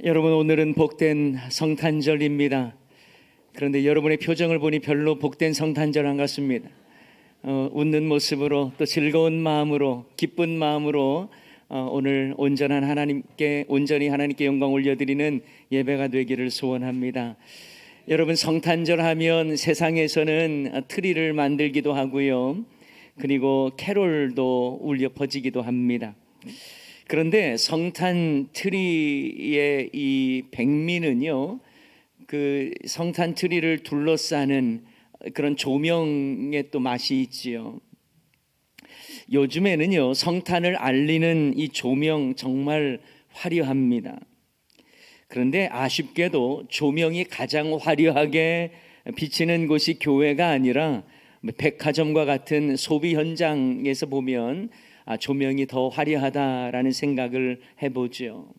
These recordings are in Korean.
여러분, 오늘은 복된 성탄절입니다. 그런데 여러분의 표정을 보니 별로 복된 성탄절 안 같습니다. 웃는 모습으로 또 즐거운 마음으로 기쁜 마음으로 오늘 온전히 하나님께 영광 올려드리는 예배가 되기를 소원합니다. 여러분, 성탄절 하면 세상에서는 트리를 만들기도 하고요, 그리고 캐롤도 울려 퍼지기도 합니다. 그런데 성탄 트리의 이 백미는요, 그 성탄 트리를 둘러싸는 그런 조명의 또 맛이 있지요. 요즘에는요, 성탄을 알리는 이 조명 정말 화려합니다. 그런데 아쉽게도 조명이 가장 화려하게 비치는 곳이 교회가 아니라 백화점과 같은 소비 현장에서 보면 조명이 더 화려하다라는 생각을 해보죠.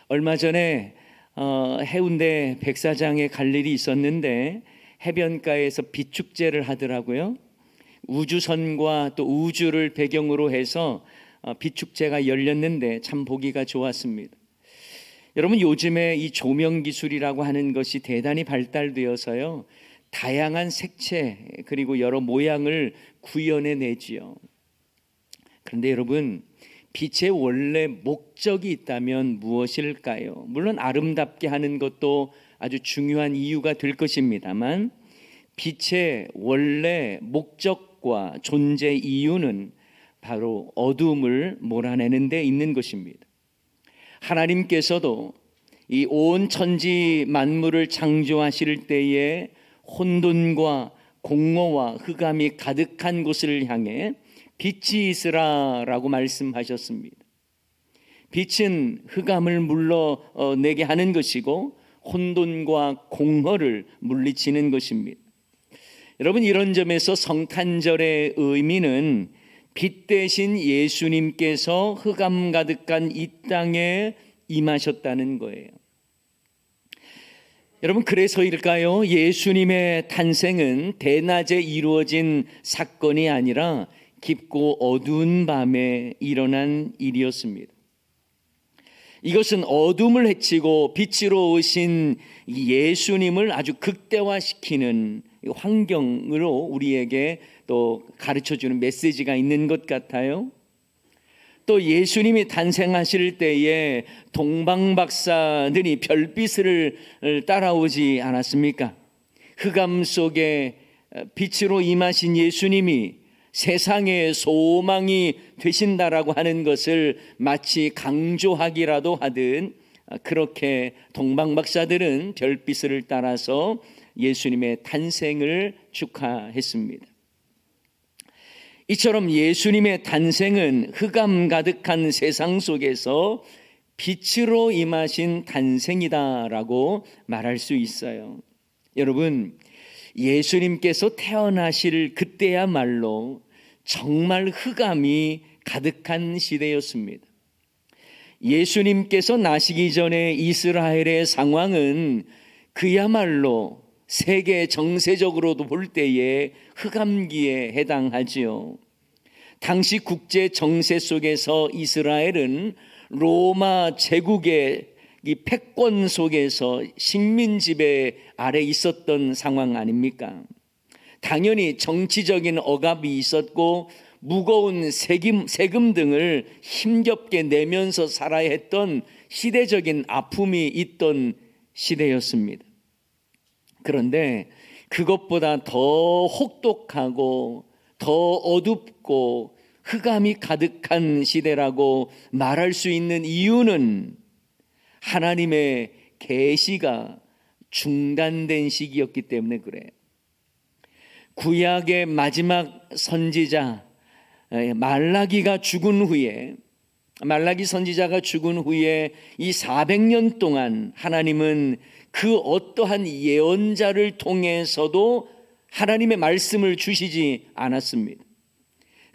얼마 전에 해운대 백사장에 갈 일이 있었는데 해변가에서 빛축제를 하더라고요. 우주선과 또 우주를 배경으로 해서 빛축제가 열렸는데 참 보기가 좋았습니다. 여러분, 요즘에 이 조명 기술이라고 하는 것이 대단히 발달되어서요, 다양한 색채 그리고 여러 모양을 구현해내지요. 그런데 여러분, 빛의 원래 목적이 있다면 무엇일까요? 물론 아름답게 하는 것도 아주 중요한 이유가 될 것입니다만, 빛의 원래 목적과 존재 이유는 바로 어둠을 몰아내는 데 있는 것입니다. 하나님께서도 이 온 천지 만물을 창조하실 때에 혼돈과 공허와 흑암이 가득한 곳을 향해 빛이 있으라라고 말씀하셨습니다. 빛은 흑암을 물러내게 하는 것이고 혼돈과 공허를 물리치는 것입니다. 여러분, 이런 점에서 성탄절의 의미는 빛 대신 예수님께서 흑암 가득한 이 땅에 임하셨다는 거예요. 여러분, 그래서일까요? 예수님의 탄생은 대낮에 이루어진 사건이 아니라 깊고 어두운 밤에 일어난 일이었습니다. 이것은 어둠을 헤치고 빛으로 오신 예수님을 아주 극대화시키는 환경으로 우리에게 또 가르쳐주는 메시지가 있는 것 같아요. 또 예수님이 탄생하실 때에 동방박사들이 별빛을 따라오지 않았습니까? 흑암 속에 빛으로 임하신 예수님이 세상의 소망이 되신다라고 하는 것을 마치 강조하기라도 하듯 그렇게 동방박사들은 별빛을 따라서 예수님의 탄생을 축하했습니다. 이처럼 예수님의 탄생은 흑암 가득한 세상 속에서 빛으로 임하신 탄생이다라고 말할 수 있어요. 여러분, 예수님께서 태어나실 그때야말로 정말 흑암이 가득한 시대였습니다. 예수님께서 나시기 전에 이스라엘의 상황은 그야말로 세계 정세적으로도 볼 때에 흑암기에 해당하지요. 당시 국제 정세 속에서 이스라엘은 로마 제국의 이 패권 속에서 식민 지배 아래 있었던 상황 아닙니까? 당연히 정치적인 억압이 있었고 무거운 세금 등을 힘겹게 내면서 살아야 했던 시대적인 아픔이 있던 시대였습니다. 그런데 그것보다 더 혹독하고 더 어둡고 흑암이 가득한 시대라고 말할 수 있는 이유는 하나님의 계시가 중단된 시기였기 때문에 그래요. 구약의 마지막 선지자 말라기가 죽은 후에, 말라기 선지자가 죽은 후에 이 400년 동안 하나님은 그 어떠한 예언자를 통해서도 하나님의 말씀을 주시지 않았습니다.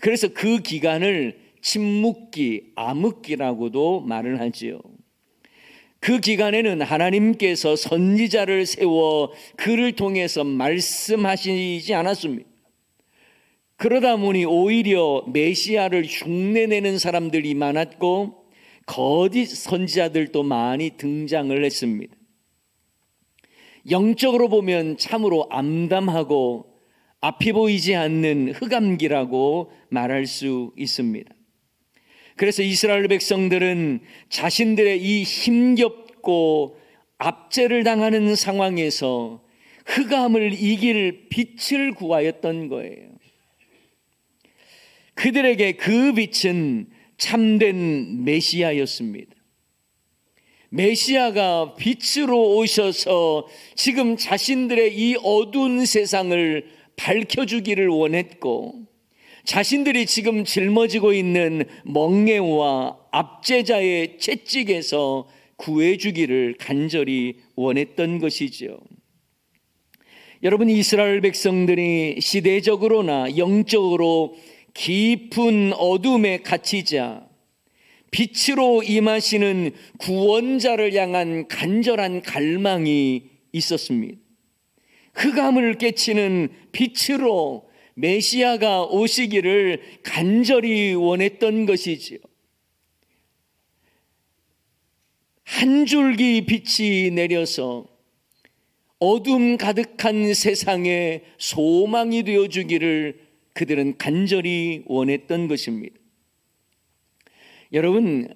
그래서 그 기간을 침묵기, 암흑기라고도 말을 하지요. 그 기간에는 하나님께서 선지자를 세워 그를 통해서 말씀하시지 않았습니다. 그러다 보니 오히려 메시아를 흉내내는 사람들이 많았고 거짓 선지자들도 많이 등장을 했습니다. 영적으로 보면 참으로 암담하고 앞이 보이지 않는 흑암기라고 말할 수 있습니다. 그래서 이스라엘 백성들은 자신들의 이 힘겹고 압제를 당하는 상황에서 흑암을 이길 빛을 구하였던 거예요. 그들에게 그 빛은 참된 메시아였습니다. 메시아가 빛으로 오셔서 지금 자신들의 이 어두운 세상을 밝혀주기를 원했고, 자신들이 지금 짊어지고 있는 멍에와 압제자의 채찍에서 구해주기를 간절히 원했던 것이죠. 여러분, 이스라엘 백성들이 시대적으로나 영적으로 깊은 어둠에 갇히자 빛으로 임하시는 구원자를 향한 간절한 갈망이 있었습니다. 흑암을 깨치는 빛으로 메시아가 오시기를 간절히 원했던 것이지요. 한 줄기 빛이 내려서 어둠 가득한 세상에 소망이 되어주기를 그들은 간절히 원했던 것입니다. 여러분,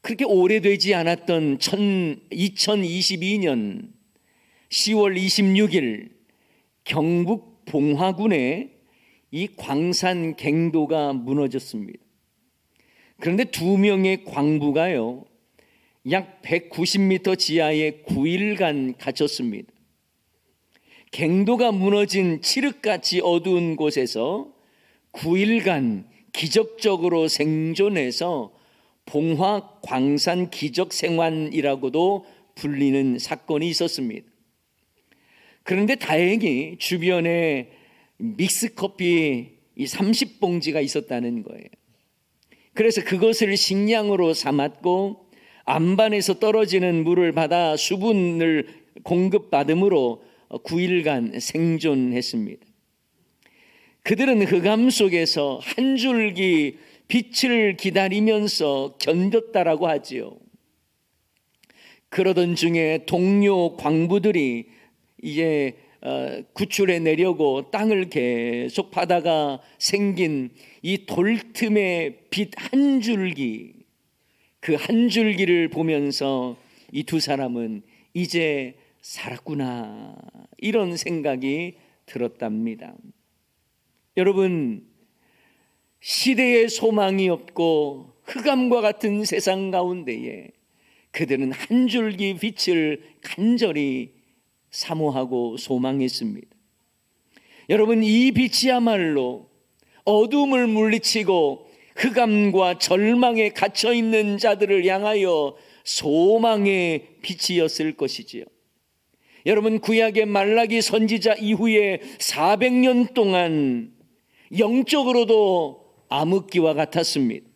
그렇게 오래되지 않았던 2022년 10월 26일 경북 봉화군에 이 광산 갱도가 무너졌습니다. 그런데 2명의 광부가요, 약 190m 지하에 9일간 갇혔습니다. 갱도가 무너진 칠흑같이 어두운 곳에서 9일간 기적적으로 생존해서 봉화 광산 기적생환이라고도 불리는 사건이 있었습니다. 그런데 다행히 주변에 믹스커피 30봉지가 있었다는 거예요. 그래서 그것을 식량으로 삼았고 안반에서 떨어지는 물을 받아 수분을 공급받음으로 9일간 생존했습니다. 그들은 흑암 속에서 한 줄기 빛을 기다리면서 견뎠다라고 하지요. 그러던 중에 동료 광부들이 이제 구출해 내려고 땅을 계속 파다가 생긴 이 돌틈의 빛 한 줄기, 그 한 줄기를 보면서 이 두 사람은 이제 살았구나, 이런 생각이 들었답니다. 여러분, 시대에 소망이 없고 흑암과 같은 세상 가운데에 그들은 한 줄기 빛을 간절히 사모하고 소망했습니다. 여러분, 이 빛이야말로 어둠을 물리치고 흑암과 절망에 갇혀 있는 자들을 향하여 소망의 빛이었을 것이지요. 여러분, 구약의 말라기 선지자 이후에 400년 동안 영적으로도 암흑기와 같았습니다.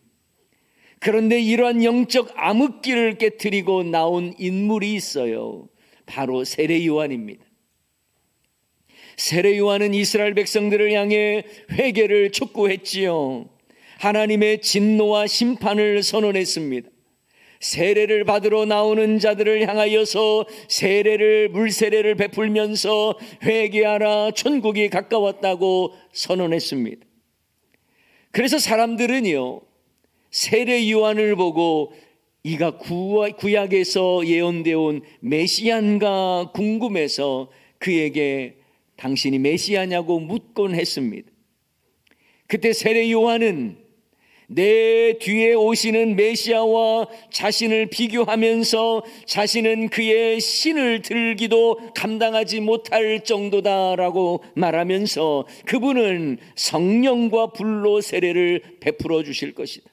그런데 이러한 영적 암흑기를 깨트리고 나온 인물이 있어요. 바로 세례 요한입니다. 세례 요한은 이스라엘 백성들을 향해 회개를 촉구했지요. 하나님의 진노와 심판을 선언했습니다. 세례를 받으러 나오는 자들을 향하여서 물세례를 베풀면서 회개하라, 천국이 가까웠다고 선언했습니다. 그래서 사람들은요, 세례 요한을 보고 이가 구약에서 예언되어 온 메시아인가 궁금해서 그에게 당신이 메시아냐고 묻곤 했습니다. 그때 세례 요한은 내 뒤에 오시는 메시아와 자신을 비교하면서 자신은 그의 신을 들기도 감당하지 못할 정도다라고 말하면서 그분은 성령과 불로 세례를 베풀어 주실 것이다.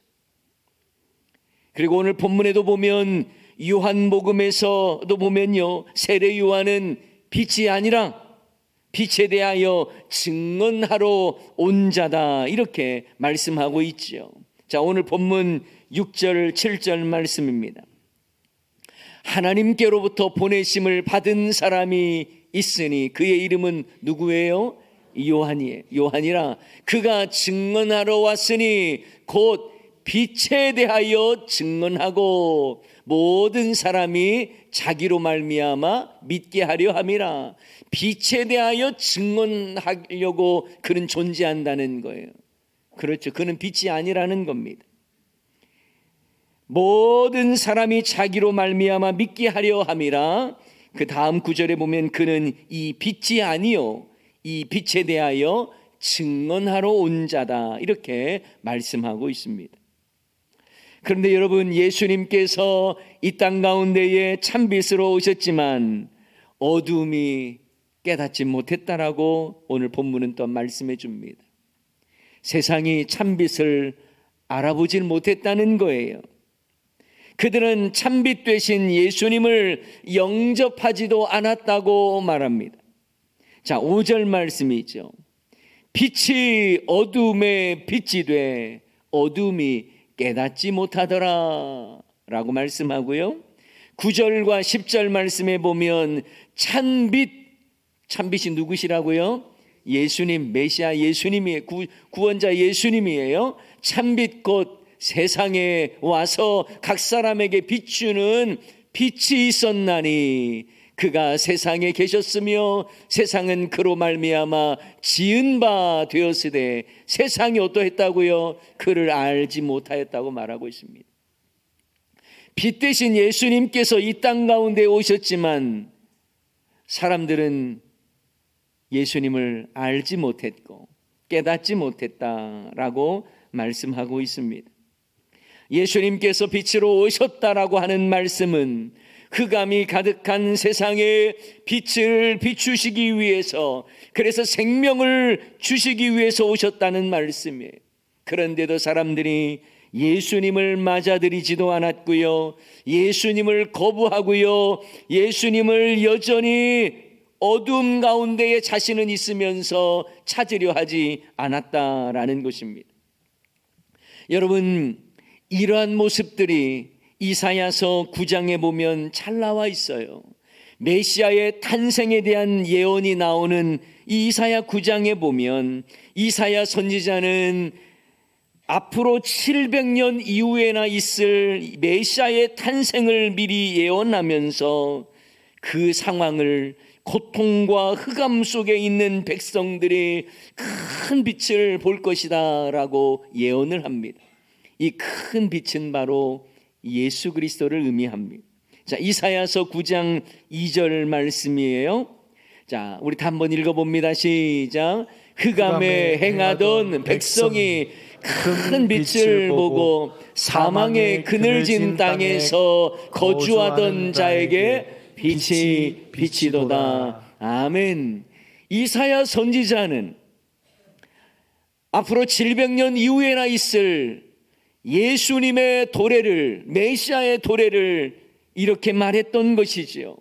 그리고 오늘 본문에도 보면 요한복음에서도 보면요, 세례 요한은 빛이 아니라 빛에 대하여 증언하러 온 자다, 이렇게 말씀하고 있죠. 자, 오늘 본문 6절 7절 말씀입니다. 하나님께로부터 보내심을 받은 사람이 있으니 그의 이름은 누구예요? 요한이에요. 요한이라 그가 증언하러 왔으니 곧 빛에 대하여 증언하고 모든 사람이 자기로 말미암아 믿게 하려 함이라. 빛에 대하여 증언하려고 그는 존재한다는 거예요. 그렇죠. 그는 빛이 아니라는 겁니다. 모든 사람이 자기로 말미암아 믿게 하려 함이라. 그 다음 구절에 보면 그는 이 빛이 아니요 이 빛에 대하여 증언하러 온 자다, 이렇게 말씀하고 있습니다. 그런데 여러분, 예수님께서 이 땅 가운데에 참빛으로 오셨지만 어둠이 깨닫지 못했다라고 오늘 본문은 또 말씀해 줍니다. 세상이 참빛을 알아보질 못했다는 거예요. 그들은 참빛 되신 예수님을 영접하지도 않았다고 말합니다. 자, 5절 말씀이죠. 빛이 어둠에 빛이 돼 어둠이 깨닫지 못하더라 라고 말씀하고요. 9절과 10절 말씀에 보면 참빛이 누구시라고요? 예수님, 메시아 예수님이에요. 구원자 예수님이에요. 참빛 곧 세상에 와서 각 사람에게 비추는 빛이 있었나니 그가 세상에 계셨으며 세상은 그로 말미암아 지은 바 되었으되 세상이 어떠했다고요? 그를 알지 못하였다고 말하고 있습니다. 빛 대신 예수님께서 이 땅 가운데 오셨지만 사람들은 예수님을 알지 못했고 깨닫지 못했다라고 말씀하고 있습니다. 예수님께서 빛으로 오셨다라고 하는 말씀은 흑암이 가득한 세상에 빛을 비추시기 위해서, 그래서 생명을 주시기 위해서 오셨다는 말씀이에요. 그런데도 사람들이 예수님을 맞아들이지도 않았고요, 예수님을 거부하고요, 예수님을 여전히 어둠 가운데에 자신은 있으면서 찾으려 하지 않았다라는 것입니다. 여러분, 이러한 모습들이 이사야서 9장에 보면 잘 나와 있어요. 메시아의 탄생에 대한 예언이 나오는 이 이사야 9장에 보면 이사야 선지자는 앞으로 700년 이후에나 있을 메시아의 탄생을 미리 예언하면서 그 상황을, 고통과 흑암 속에 있는 백성들이 큰 빛을 볼 것이다 라고 예언을 합니다. 이 큰 빛은 바로 예수 그리스도를 의미합니다. 자, 이사야서 9장 2절 말씀이에요. 자, 우리 다 한번 읽어봅니다. 시작. 흑암에 행하던 백성이 큰 빛을 보고 사망의 그늘진 땅에서 거주하던 자에게 빛이 비치도다. 아멘. 이사야 선지자는 앞으로 700년 이후에나 있을 예수님의 도래를, 메시아의 도래를 이렇게 말했던 것이지요.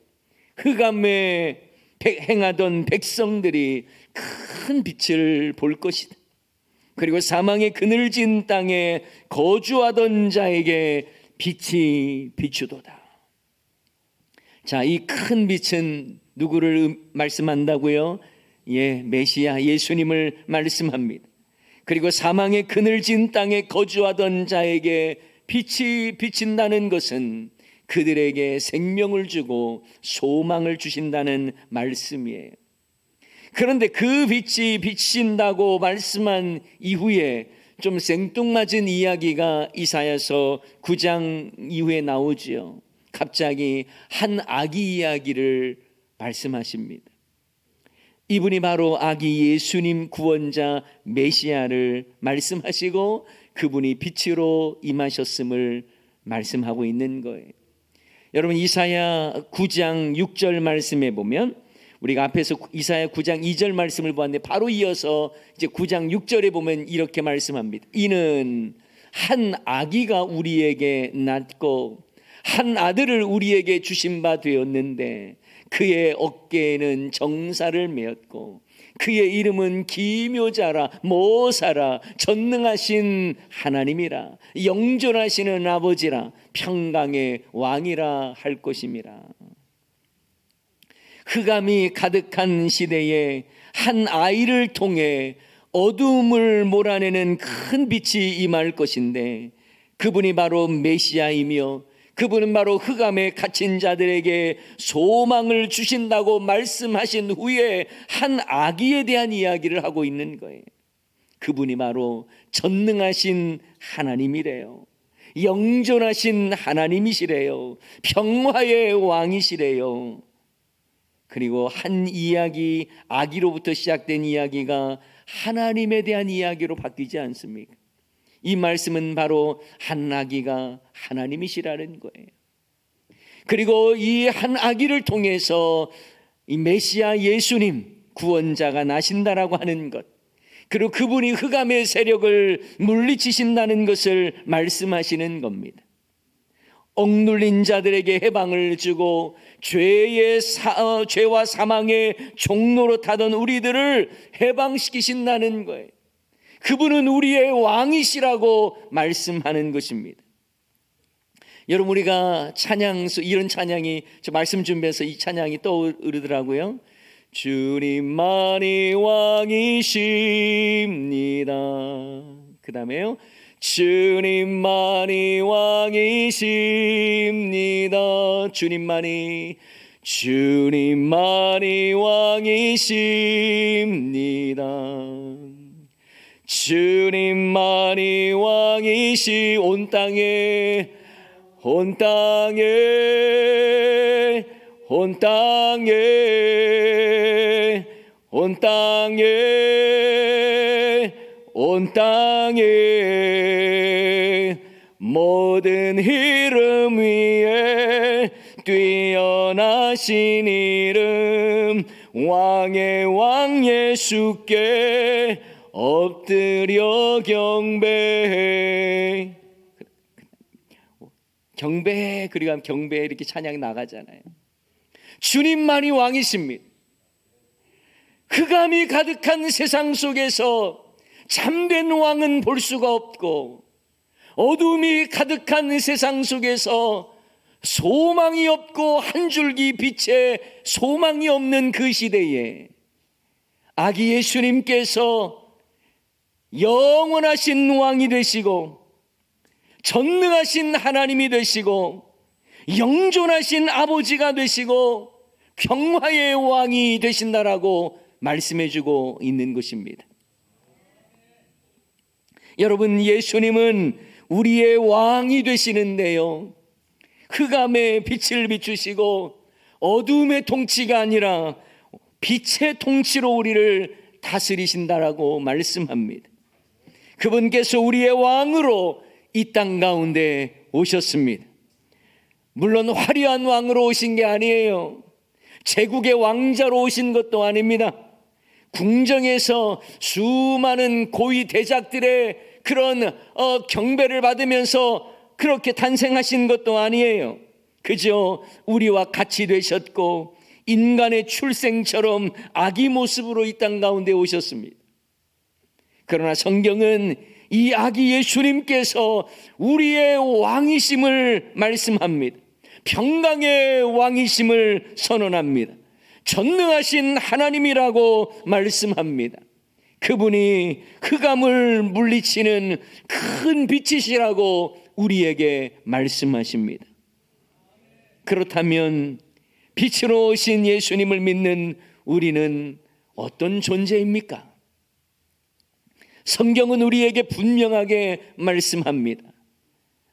흑암에 행하던 백성들이 큰 빛을 볼 것이다. 그리고 사망의 그늘진 땅에 거주하던 자에게 빛이 비추도다. 자, 이 큰 빛은 누구를 말씀한다고요? 예, 메시아 예수님을 말씀합니다. 그리고 사망의 그늘진 땅에 거주하던 자에게 빛이 비친다는 것은 그들에게 생명을 주고 소망을 주신다는 말씀이에요. 그런데 그 빛이 비친다고 말씀한 이후에 좀 생뚱맞은 이야기가 이사야서 9장 이후에 나오지요. 갑자기 한 아기 이야기를 말씀하십니다. 이분이 바로 아기 예수님 구원자 메시아를 말씀하시고 그분이 빛으로 임하셨음을 말씀하고 있는 거예요. 여러분, 이사야 9장 6절 말씀에 보면, 우리가 앞에서 이사야 9장 2절 말씀을 보았는데 바로 이어서 이제 9장 6절에 보면 이렇게 말씀합니다. 이는 한 아기가 우리에게 낳고 한 아들을 우리에게 주신 바 되었는데 그의 어깨에는 정사를 메었고 그의 이름은 기묘자라, 모사라, 전능하신 하나님이라, 영존하시는 아버지라, 평강의 왕이라 할 것임이라. 흑암이 가득한 시대에 한 아이를 통해 어둠을 몰아내는 큰 빛이 임할 것인데 그분이 바로 메시아이며 그분은 바로 흑암에 갇힌 자들에게 소망을 주신다고 말씀하신 후에 한 아기에 대한 이야기를 하고 있는 거예요. 그분이 바로 전능하신 하나님이래요. 영존하신 하나님이시래요. 평화의 왕이시래요. 그리고 한 이야기, 아기로부터 시작된 이야기가 하나님에 대한 이야기로 바뀌지 않습니까? 이 말씀은 바로 한 아기가 하나님이시라는 거예요. 그리고 이 한 아기를 통해서 이 메시아 예수님, 구원자가 나신다라고 하는 것, 그리고 그분이 흑암의 세력을 물리치신다는 것을 말씀하시는 겁니다. 억눌린 자들에게 해방을 주고 죄와 사망의 종로로 타던 우리들을 해방시키신다는 거예요. 그분은 우리의 왕이시라고 말씀하는 것입니다. 여러분, 우리가 이런 찬양이, 저 말씀 준비해서 이 찬양이 떠오르더라고요. 주님만이 왕이십니다. 그 다음에요, 주님만이 왕이십니다. 주님만이 왕이십니다. 주님만이 왕이시 온 땅에 모든 이름 위에 뛰어나신 이름 왕의 왕 예수께 엎드려 경배해. 그리고 경배해 이렇게 찬양이 나가잖아요. 주님만이 왕이십니다. 흑암이 가득한 세상 속에서 참된 왕은 볼 수가 없고, 어둠이 가득한 세상 속에서 소망이 없고 한 줄기 빛에 소망이 없는 그 시대에 아기 예수님께서 영원하신 왕이 되시고 전능하신 하나님이 되시고 영존하신 아버지가 되시고 평화의 왕이 되신다라고 말씀해주고 있는 것입니다. 여러분, 예수님은 우리의 왕이 되시는데요, 흑암의 빛을 비추시고 어둠의 통치가 아니라 빛의 통치로 우리를 다스리신다라고 말씀합니다. 그분께서 우리의 왕으로 이 땅 가운데 오셨습니다. 물론 화려한 왕으로 오신 게 아니에요. 제국의 왕자로 오신 것도 아닙니다. 궁정에서 수많은 고위 대작들의 그런 경배를 받으면서 그렇게 탄생하신 것도 아니에요. 그저 우리와 같이 되셨고 인간의 출생처럼 아기 모습으로 이 땅 가운데 오셨습니다. 그러나 성경은 이 아기 예수님께서 우리의 왕이심을 말씀합니다. 평강의 왕이심을 선언합니다. 전능하신 하나님이라고 말씀합니다. 그분이 흑암을 물리치는 큰 빛이시라고 우리에게 말씀하십니다. 그렇다면 빛으로 오신 예수님을 믿는 우리는 어떤 존재입니까? 성경은 우리에게 분명하게 말씀합니다.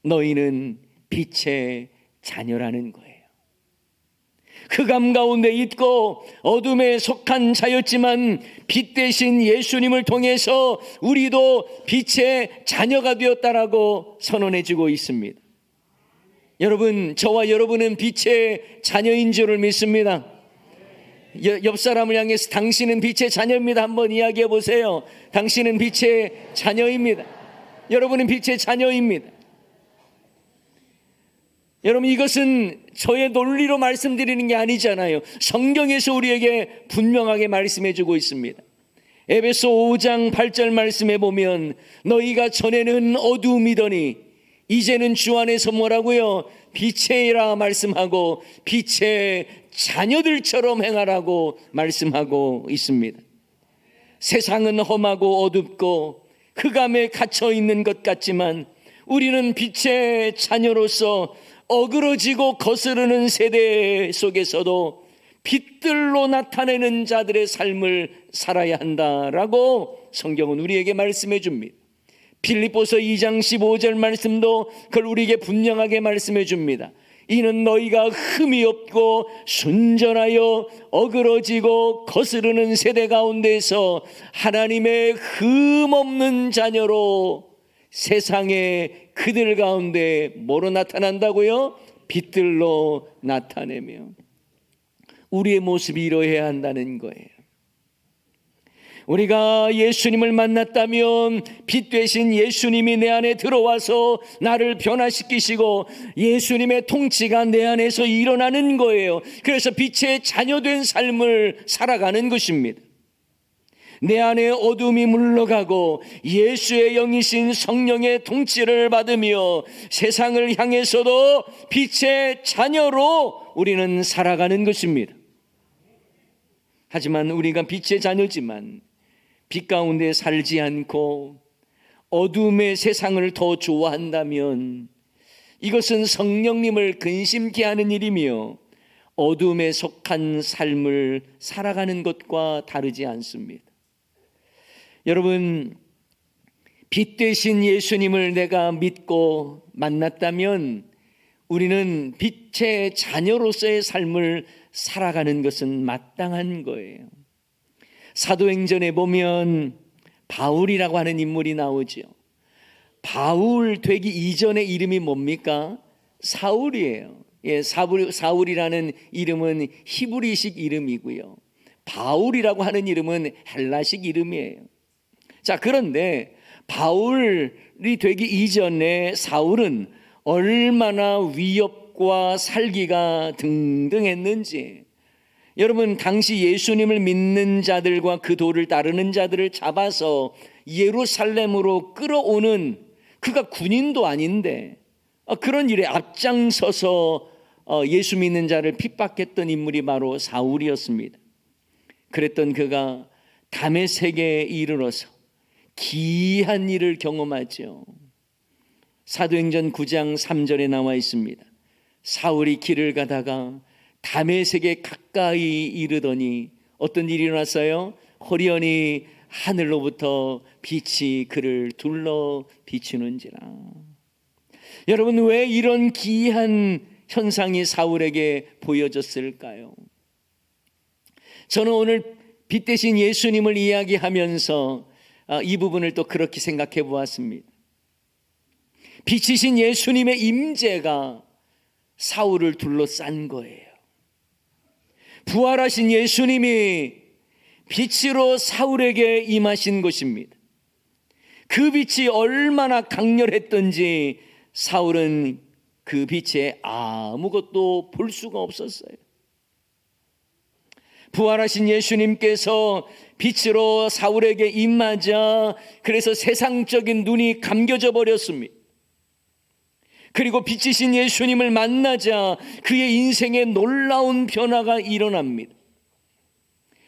너희는 빛의 자녀라는 거예요. 흑암 가운데 있고 어둠에 속한 자였지만 빛 대신 예수님을 통해서 우리도 빛의 자녀가 되었다라고 선언해주고 있습니다. 여러분, 저와 여러분은 빛의 자녀인 줄을 믿습니다. 옆 사람을 향해서 당신은 빛의 자녀입니다 한번 이야기해 보세요. 당신은 빛의 자녀입니다. 여러분은 빛의 자녀입니다. 여러분, 이것은 저의 논리로 말씀드리는 게 아니잖아요. 성경에서 우리에게 분명하게 말씀해 주고 있습니다. 에베소 5장 8절 말씀해 보면 너희가 전에는 어두움이더니 이제는 주 안에서 뭐라고요? 빛의라 말씀하고 빛의 자녀들처럼 행하라고 말씀하고 있습니다. 세상은 험하고 어둡고 흑암에 갇혀 있는 것 같지만 우리는 빛의 자녀로서 어그러지고 거스르는 세대 속에서도 빛들로 나타내는 자들의 삶을 살아야 한다라고 성경은 우리에게 말씀해 줍니다. 빌립보서 2장 15절 말씀도 그걸 우리에게 분명하게 말씀해 줍니다. 이는 너희가 흠이 없고 순전하여 어그러지고 거스르는 세대 가운데서 하나님의 흠 없는 자녀로 세상에 그들 가운데 뭐로 나타난다고요? 빛들로 나타내며 우리의 모습이 이러해야 한다는 거예요. 우리가 예수님을 만났다면 빛 되신 예수님이 내 안에 들어와서 나를 변화시키시고 예수님의 통치가 내 안에서 일어나는 거예요. 그래서 빛의 자녀된 삶을 살아가는 것입니다. 내 안에 어둠이 물러가고 예수의 영이신 성령의 통치를 받으며 세상을 향해서도 빛의 자녀로 우리는 살아가는 것입니다. 하지만 우리가 빛의 자녀지만 빛 가운데 살지 않고 어둠의 세상을 더 좋아한다면 이것은 성령님을 근심케 하는 일이며 어둠에 속한 삶을 살아가는 것과 다르지 않습니다. 여러분, 빛 되신 예수님을 내가 믿고 만났다면 우리는 빛의 자녀로서의 삶을 살아가는 것은 마땅한 거예요. 사도행전에 보면 바울이라고 하는 인물이 나오죠. 바울 되기 이전의 이름이 뭡니까? 사울이에요. 예, 사울이라는 이름은 히브리식 이름이고요. 바울이라고 하는 이름은 헬라식 이름이에요. 자, 그런데 바울이 되기 이전에 사울은 얼마나 위협과 살기가 등등했는지, 여러분, 당시 예수님을 믿는 자들과 그 도를 따르는 자들을 잡아서 예루살렘으로 끌어오는, 그가 군인도 아닌데 그런 일에 앞장서서 예수 믿는 자를 핍박했던 인물이 바로 사울이었습니다. 그랬던 그가 다메섹에 이르러서 기이한 일을 경험하죠. 사도행전 9장 3절에 나와 있습니다. 사울이 길을 가다가 다메섹에 가까이 이르더니 어떤 일이 일어났어요? 호련히 하늘로부터 빛이 그를 둘러 비추는지라. 여러분, 왜 이런 기이한 현상이 사울에게 보여졌을까요? 저는 오늘 빛 대신 예수님을 이야기하면서 이 부분을 또 그렇게 생각해 보았습니다. 빛이신 예수님의 임재가 사울을 둘러싼 거예요. 부활하신 예수님이 빛으로 사울에게 임하신 것입니다. 그 빛이 얼마나 강렬했던지 사울은 그 빛에 아무것도 볼 수가 없었어요. 부활하신 예수님께서 빛으로 사울에게 임하자 그래서 세상적인 눈이 감겨져 버렸습니다. 그리고 빛이신 예수님을 만나자 그의 인생에 놀라운 변화가 일어납니다.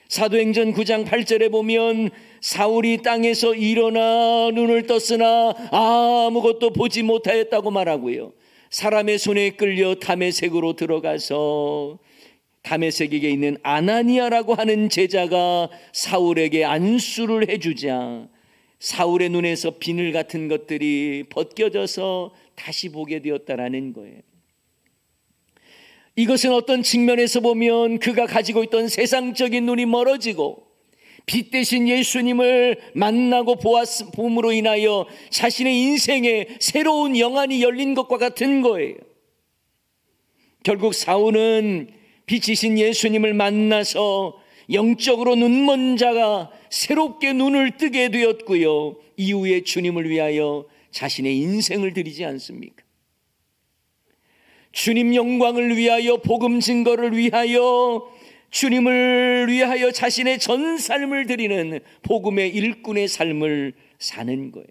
사도행전 9장 8절에 보면 사울이 땅에서 일어나 눈을 떴으나 아무것도 보지 못하였다고 말하고요. 사람의 손에 끌려 다메섹으로 들어가서 다메섹에 있는 아나니아라고 하는 제자가 사울에게 안수를 해주자 사울의 눈에서 비늘 같은 것들이 벗겨져서 다시 보게 되었다라는 거예요. 이것은 어떤 측면에서 보면 그가 가지고 있던 세상적인 눈이 멀어지고 빛 대신 예수님을 만나고 보았음으로 인하여 자신의 인생에 새로운 영안이 열린 것과 같은 거예요. 결국 사울은 빛이신 예수님을 만나서 영적으로 눈먼 자가 새롭게 눈을 뜨게 되었고요. 이후에 주님을 위하여 자신의 인생을 드리지 않습니까? 주님 영광을 위하여, 복음 증거를 위하여, 주님을 위하여 자신의 전 삶을 드리는 복음의 일꾼의 삶을 사는 거예요.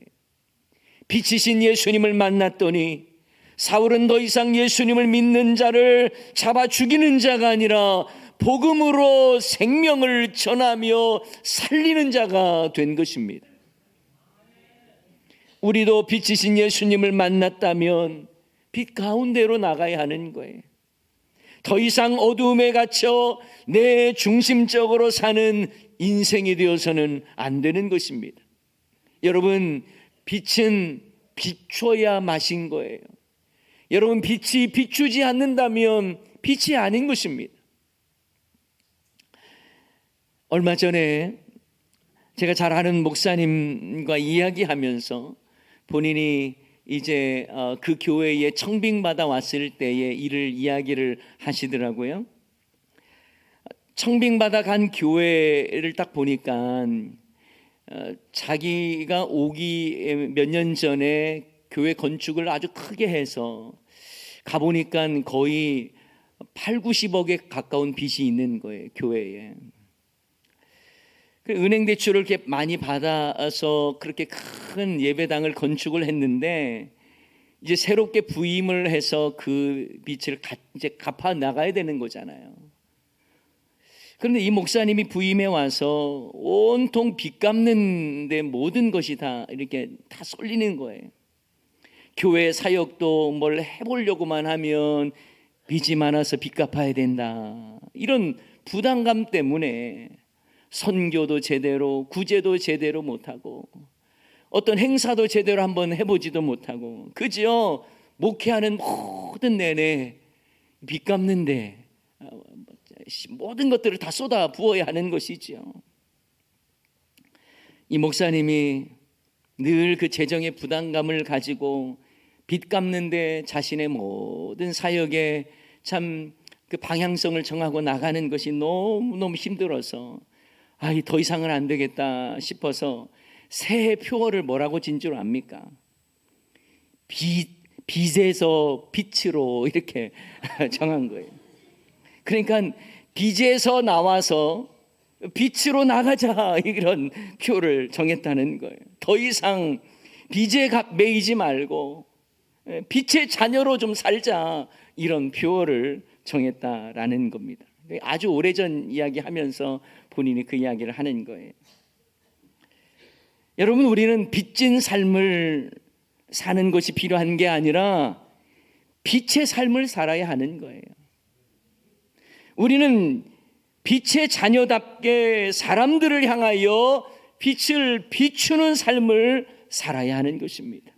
빛이신 예수님을 만났더니 사울은 더 이상 예수님을 믿는 자를 잡아 죽이는 자가 아니라 복음으로 생명을 전하며 살리는 자가 된 것입니다. 우리도 빛이신 예수님을 만났다면 빛 가운데로 나가야 하는 거예요. 더 이상 어두움에 갇혀 내 중심적으로 사는 인생이 되어서는 안 되는 것입니다. 여러분, 빛은 비춰야 맛인 거예요. 여러분, 빛이 비추지 않는다면 빛이 아닌 것입니다. 얼마 전에 제가 잘 아는 목사님과 이야기하면서 본인이 이제 그 교회에 청빙받아 왔을 때의 일을 이야기를 하시더라고요. 청빙받아 간 교회를 딱 보니까 자기가 오기 몇 년 전에 교회 건축을 아주 크게 해서 가보니까 거의 8, 90억에 가까운 빚이 있는 거예요, 교회에. 은행 대출을 이렇게 많이 받아서 그렇게 큰 예배당을 건축을 했는데 이제 새롭게 부임을 해서 그 빚을 이제 갚아 나가야 되는 거잖아요. 그런데 이 목사님이 부임해 와서 온통 빚 갚는데 모든 것이 다 이렇게 다 쏠리는 거예요. 교회 사역도 뭘 해보려고만 하면 빚이 많아서 빚 갚아야 된다. 이런 부담감 때문에 선교도 제대로, 구제도 제대로 못하고 어떤 행사도 제대로 한번 해보지도 못하고 그저 목회하는 모든 내내 빚 갚는데 모든 것들을 다 쏟아 부어야 하는 것이지요. 이 목사님이 늘 그 재정의 부담감을 가지고 빚 갚는데 자신의 모든 사역에 참 그 방향성을 정하고 나가는 것이 너무너무 힘들어서 더 이상은 안 되겠다 싶어서 새해 표어를 뭐라고 진 줄 압니까? 빚에서 빛으로 이렇게 정한 거예요. 그러니까 빚에서 나와서 빛으로 나가자, 이런 표를 정했다는 거예요. 더 이상 빚에 매이지 말고 빛의 자녀로 좀 살자, 이런 표를 정했다라는 겁니다. 아주 오래전 이야기하면서 본인이 그 이야기를 하는 거예요. 여러분, 우리는 빚진 삶을 사는 것이 필요한 게 아니라 빛의 삶을 살아야 하는 거예요. 우리는 빛의 자녀답게 사람들을 향하여 빛을 비추는 삶을 살아야 하는 것입니다.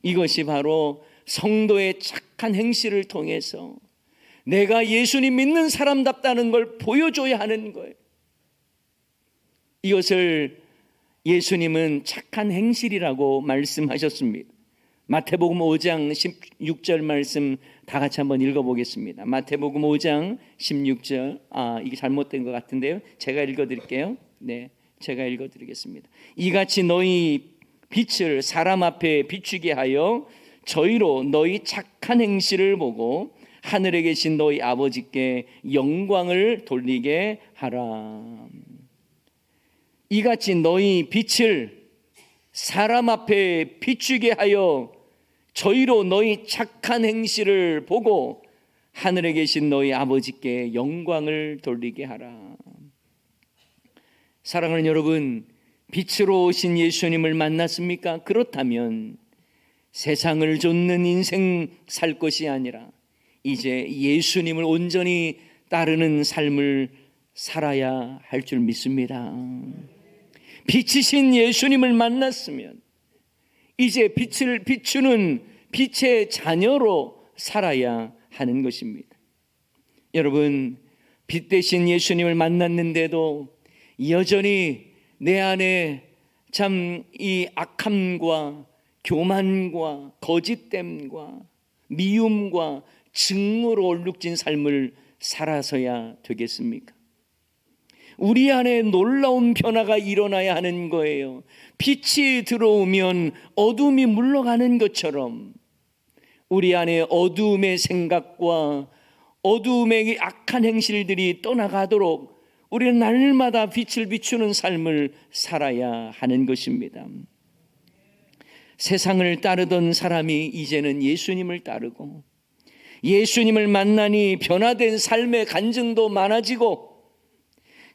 이것이 바로 성도의 착한 행실을 통해서 내가 예수님 믿는 사람답다는 걸 보여줘야 하는 거예요. 이것을 예수님은 착한 행실이라고 말씀하셨습니다. 마태복음 5장 16절 말씀 다 같이 한번 읽어보겠습니다. 마태복음 5장 16절. 이게 잘못된 것 같은데요. 제가 읽어드릴게요. 네, 제가 읽어드리겠습니다. 이같이 너희 빛을 사람 앞에 비추게 하여 저희로 너희 착한 행실을 보고 하늘에 계신 너희 아버지께 영광을 돌리게 하라. 이같이 너희 빛을 사람 앞에 비추게 하여 저희로 너희 착한 행실을 보고 하늘에 계신 너희 아버지께 영광을 돌리게 하라. 사랑하는 여러분, 빛으로 오신 예수님을 만났습니까? 그렇다면 세상을 좇는 인생 살 것이 아니라 이제 예수님을 온전히 따르는 삶을 살아야 할 줄 믿습니다. 빛이신 예수님을 만났으면 이제 빛을 비추는 빛의 자녀로 살아야 하는 것입니다. 여러분, 빛 대신 예수님을 만났는데도 여전히 내 안에 참 이 악함과 교만과 거짓됨과 미움과 증오로 얼룩진 삶을 살아서야 되겠습니까? 우리 안에 놀라운 변화가 일어나야 하는 거예요. 빛이 들어오면 어둠이 물러가는 것처럼 우리 안에 어두움의 생각과 어두움의 악한 행실들이 떠나가도록 우리는 날마다 빛을 비추는 삶을 살아야 하는 것입니다. 세상을 따르던 사람이 이제는 예수님을 따르고 예수님을 만나니 변화된 삶의 간증도 많아지고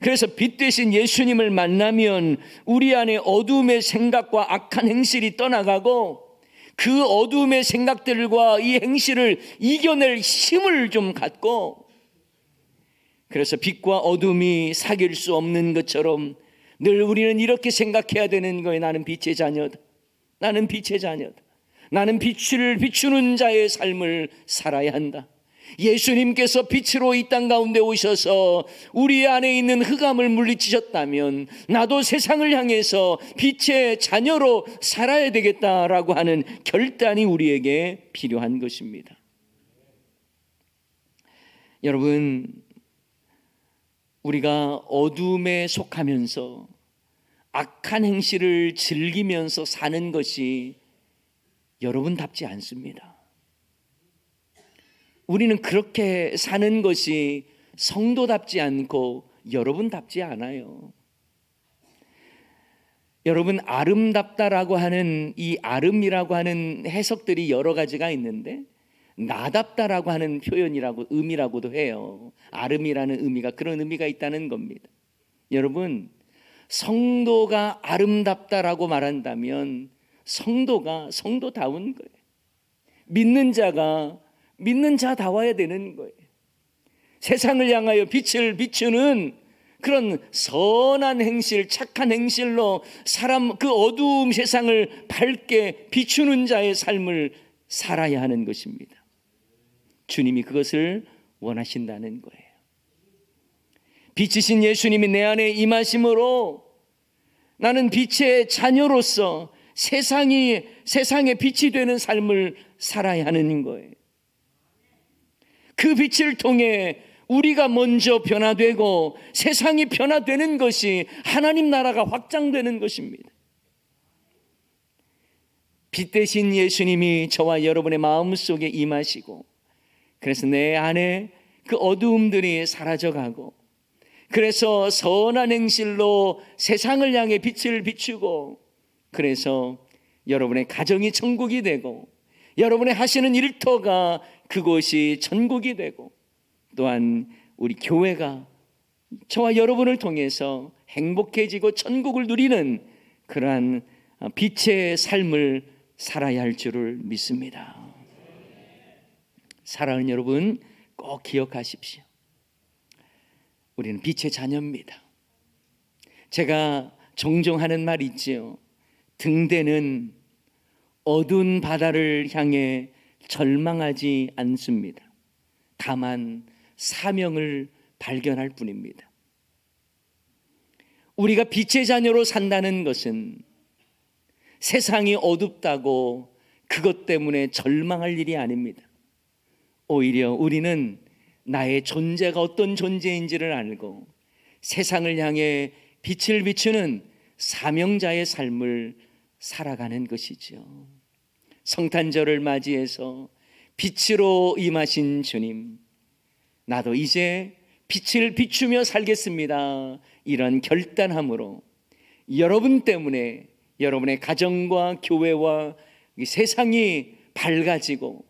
그래서 빛 되신 예수님을 만나면 우리 안에 어둠의 생각과 악한 행실이 떠나가고 그 어둠의 생각들과 이 행실을 이겨낼 힘을 좀 갖고, 그래서 빛과 어둠이 사귈 수 없는 것처럼 늘 우리는 이렇게 생각해야 되는 거예요. 나는 빛의 자녀다. 나는 빛의 자녀다. 나는 빛을 비추는 자의 삶을 살아야 한다. 예수님께서 빛으로 이 땅 가운데 오셔서 우리 안에 있는 흑암을 물리치셨다면 나도 세상을 향해서 빛의 자녀로 살아야 되겠다라고 하는 결단이 우리에게 필요한 것입니다. 여러분, 우리가 어둠에 속하면서 악한 행실을 즐기면서 사는 것이 여러분답지 않습니다. 우리는 그렇게 사는 것이 성도답지 않고 여러분답지 않아요. 여러분, 아름답다라고 하는 이 아름이라고 하는 해석들이 여러 가지가 있는데, 나답다라고 하는 표현이라고, 의미라고도 해요. 아름이라는 의미가 그런 의미가 있다는 겁니다. 여러분, 성도가 아름답다라고 말한다면 성도가 성도다운 거예요. 믿는 자가 믿는 자다워야 되는 거예요. 세상을 향하여 빛을 비추는 그런 선한 행실, 착한 행실로 사람 그 어두운 세상을 밝게 비추는 자의 삶을 살아야 하는 것입니다. 주님이 그것을 원하신다는 거예요. 빛이신 예수님이 내 안에 임하심으로 나는 빛의 자녀로서 세상의 빛이 되는 삶을 살아야 하는 거예요. 그 빛을 통해 우리가 먼저 변화되고 세상이 변화되는 것이 하나님 나라가 확장되는 것입니다. 빛 대신 예수님이 저와 여러분의 마음속에 임하시고, 그래서 내 안에 그 어두움들이 사라져가고, 그래서 선한 행실로 세상을 향해 빛을 비추고, 그래서 여러분의 가정이 천국이 되고 여러분의 하시는 일터가 그곳이 천국이 되고, 또한 우리 교회가 저와 여러분을 통해서 행복해지고 천국을 누리는 그러한 빛의 삶을 살아야 할 줄을 믿습니다. 사랑하는 여러분, 꼭 기억하십시오. 우리는 빛의 자녀입니다. 제가 종종 하는 말이 있지요. 등대는 어두운 바다를 향해 절망하지 않습니다. 다만 사명을 발견할 뿐입니다. 우리가 빛의 자녀로 산다는 것은 세상이 어둡다고 그것 때문에 절망할 일이 아닙니다. 오히려 우리는 나의 존재가 어떤 존재인지를 알고 세상을 향해 빛을 비추는 사명자의 삶을 살아가는 것이죠. 성탄절을 맞이해서 빛으로 임하신 주님, 나도 이제 빛을 비추며 살겠습니다. 이런 결단함으로 여러분 때문에 여러분의 가정과 교회와 세상이 밝아지고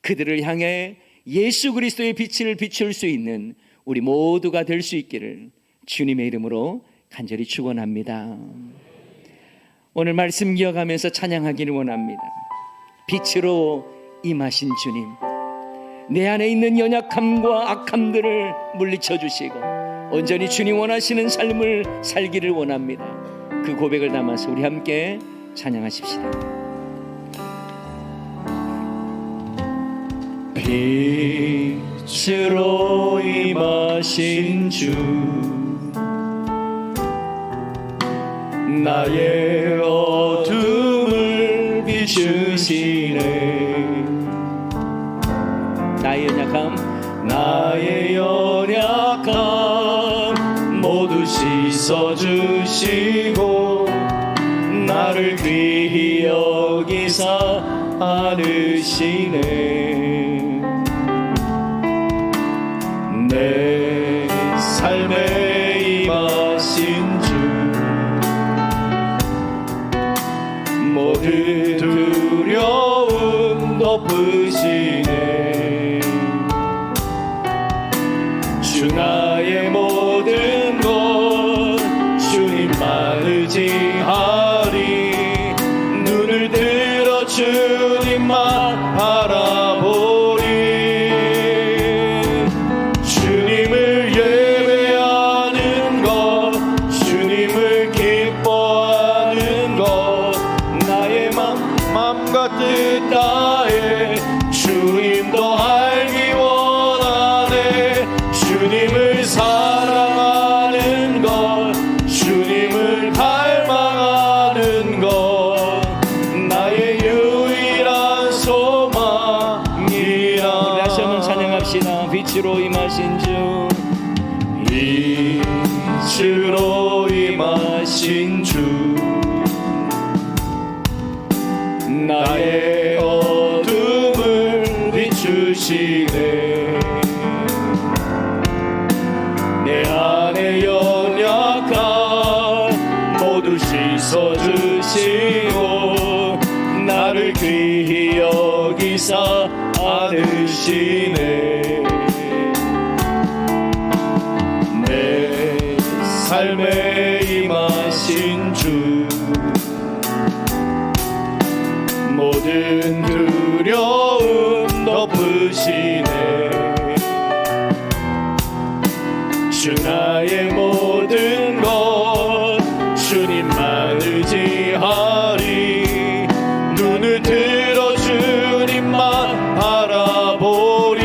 그들을 향해 예수 그리스도의 빛을 비출 수 있는 우리 모두가 될 수 있기를 주님의 이름으로 간절히 축원합니다. 오늘 말씀 기억하면서 찬양하기를 원합니다. 빛으로 임하신 주님, 내 안에 있는 연약함과 악함들을 물리쳐 주시고 온전히 주님 원하시는 삶을 살기를 원합니다. 그 고백을 담아서 우리 함께 찬양하십시다. 빛으로 임하신 주, 나의 어둠을 비추시네. 나의 연약함 모두 씻어주시고 나를 귀히 여기사 안으시네. 내 삶에 임하신 주, 모든 두려움 덮으시네. 주 나의 모든 것 의지하리. 눈을 들어 주님만 바라보리. 주님을 예배하는 것, 주님을 기뻐하는 것, 나의 맘과 뜻 다해 주님도 알기 원하네. 주님을 사랑하는 것, 주님을 갈망하는 것, 나의 유일한 소망이라. 다시 한번 찬양합시다. 빛으로 임하신 주, 빛으로 임하신 주, 나의 어둠을 비추시네. 내 안에 연약한 모두 씻어주시고 나를 귀히 여기사 안으시네. 내 삶에 임하신 주, 모든 두려움 덮으시네. 주 나의 모든 것, 주님만 의지하리. 눈을 들어 주님만 바라보리.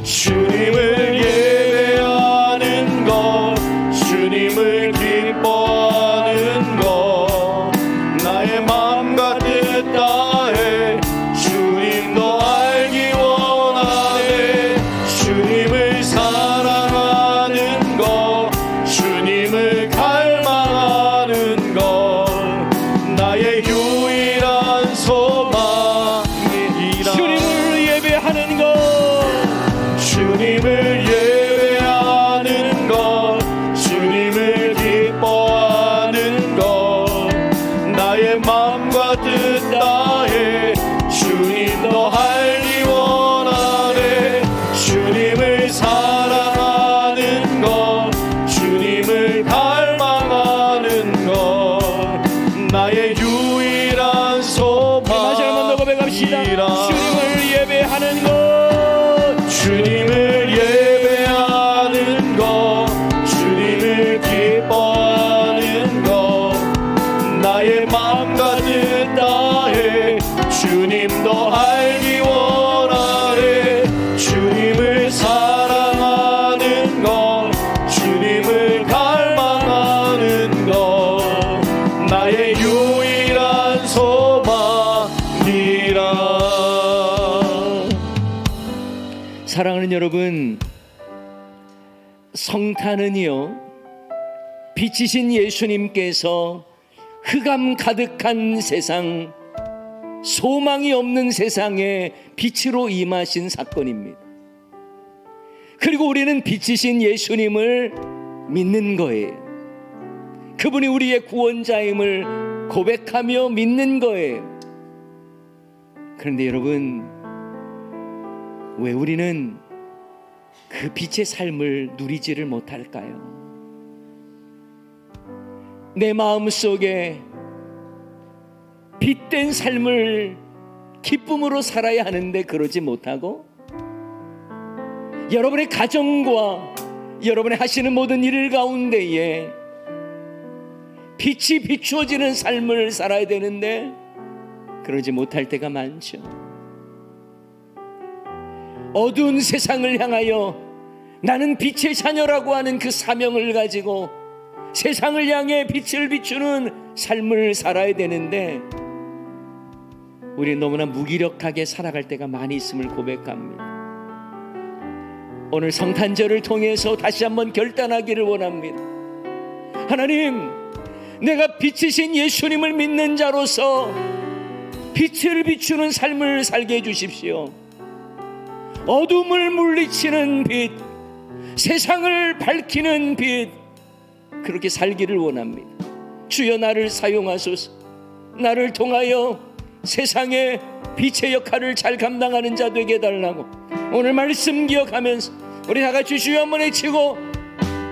주님을 예배하는 것, 주님을 기뻐하는 것, 나의 맘과 뜻 다해 주님도 알기 원하네. 주님을 사랑하는 것, 주님을 갈망하는 것, 나의 유일한 소망이라. 주님을 예배하는 것, 주님을 예배하는 것, 주님을 기뻐하는 것, 나의 마음과 뜻 다해 주님도 알기 원하네. 주님을 사랑하는 것, 주님을 갈망하는 것, 나의 유일한 소망이라. 다시 한번 더 고백합시다. 주님을 예배하는 것, 주님을 예배하는 것, 주님을 기뻐하는 것, 나의 마음과 뜻 다해 주님도 알기 원하네. 주님을 사랑하는 것, 주님을 갈망하는 것, 나의 유일한 소망이라. 사랑하는 여러분, 성탄은요, 빛이신 예수님께서 흑암 가득한 세상, 소망이 없는 세상에 빛으로 임하신 사건입니다. 그리고 우리는 빛이신 예수님을 믿는 거예요. 그분이 우리의 구원자임을 고백하며 믿는 거예요. 그런데 여러분, 왜 우리는 그 빛의 삶을 누리지를 못할까요? 내 마음속에 빛된 삶을 기쁨으로 살아야 하는데 그러지 못하고, 여러분의 가정과 여러분의 하시는 모든 일 가운데에 빛이 비추어지는 삶을 살아야 되는데 그러지 못할 때가 많죠. 어두운 세상을 향하여 나는 빛의 자녀라고 하는 그 사명을 가지고 세상을 향해 빛을 비추는 삶을 살아야 되는데 우리는 너무나 무기력하게 살아갈 때가 많이 있음을 고백합니다. 오늘 성탄절을 통해서 다시 한번 결단하기를 원합니다. 하나님, 내가 빛이신 예수님을 믿는 자로서 빛을 비추는 삶을 살게 해주십시오. 어둠을 물리치는 빛, 세상을 밝히는 빛, 그렇게 살기를 원합니다. 주여, 나를 사용하소서. 나를 통하여 세상의 빛의 역할을 잘 감당하는 자 되게 해달라고 오늘 말씀 기억하면서 우리 다같이 주여 한번 외치고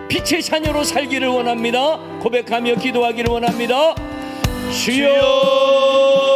빛의 자녀로 살기를 원합니다. 고백하며 기도하기를 원합니다. 주여